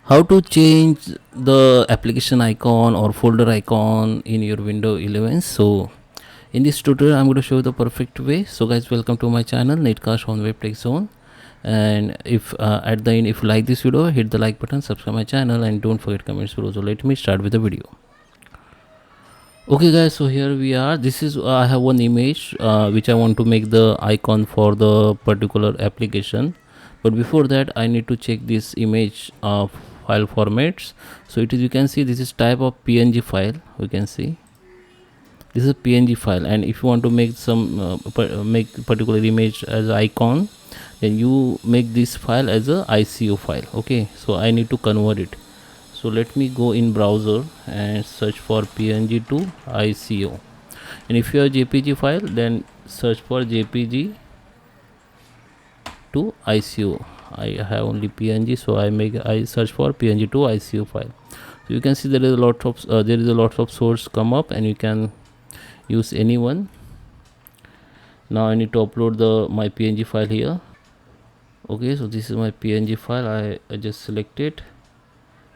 How to change the application icon or folder icon in your Windows 11. So in this tutorial I'm going to show you the perfect way. So guys, welcome to my channel Netcast on Web Tech Zone. And if at the end, if you like this video, hit the like button, subscribe my channel, and don't forget comments below. So let me start with the video. Okay guys, so here we are. This is I have one image which I want to make the icon for the particular application, but before that I need to check this image file formats. So it is, you can see this is type of PNG file. We can see this is a PNG file, and if you want to make some make particular image as icon, then you make this file as a ICO file. Okay, so I need to convert it. So let me go in browser and search for PNG to ICO, and if you have JPG file, then search for JPG to ICO. I have only PNG, so I search for PNG to ICO file. So you can see there is a lot of source come up, and you can use any one. Now I need to upload my PNG file here. Okay, so this is my PNG file. I just select it.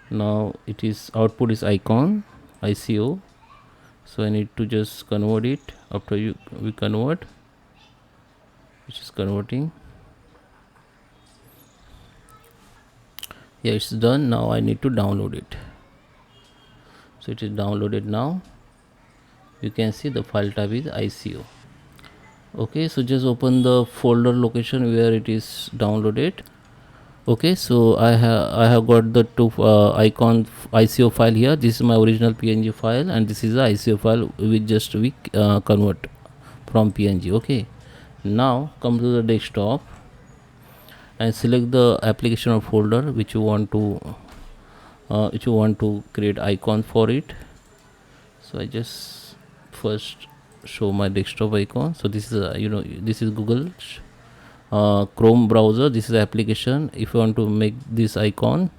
Now it is output is icon ICO, so I need to just convert it. After we convert, which is converting. Yeah, it's done. Now I need to download it. So it is downloaded now. You can see the file type is ICO. Okay, so just open the folder location where it is downloaded. Okay, so I have got the two icon ICO file here. This is my original PNG file, and this is the ICO file we convert from PNG. Okay, now come to the desktop and select the application or folder which you want to create icon for it. So I just first show my desktop icon. So this is this is Google Chrome browser. This is the application. If you want to make this icon,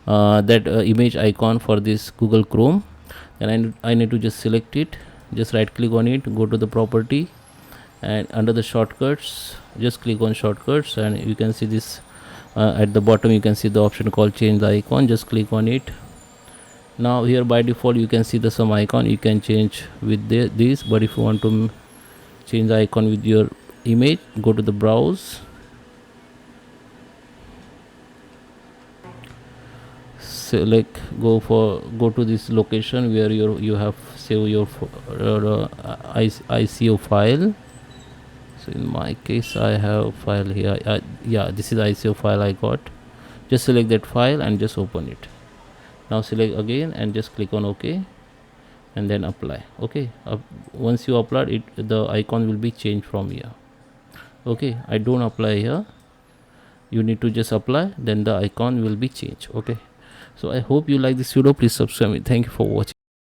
image icon for this Google Chrome, then I need to just select it. Just right click on it, go to the property, and under the shortcuts just click on shortcuts, and you can see this at the bottom you can see the option called change the icon. Just click on it. Now here by default you can see the some icon you can change with this, but if you want to change the icon with your image, go to the browse, select, go to this location where you have save your ICO file. So in my case I have file here. Yeah, this is ICO file I got. Just select that file and just open it. Now select again and just click on OK, and then apply. Okay, once you upload it, the icon will be changed from here. Okay, I don't apply here. You need to just apply, then the icon will be changed. Okay, so I hope you like this video. Please subscribe me. Thank you for watching.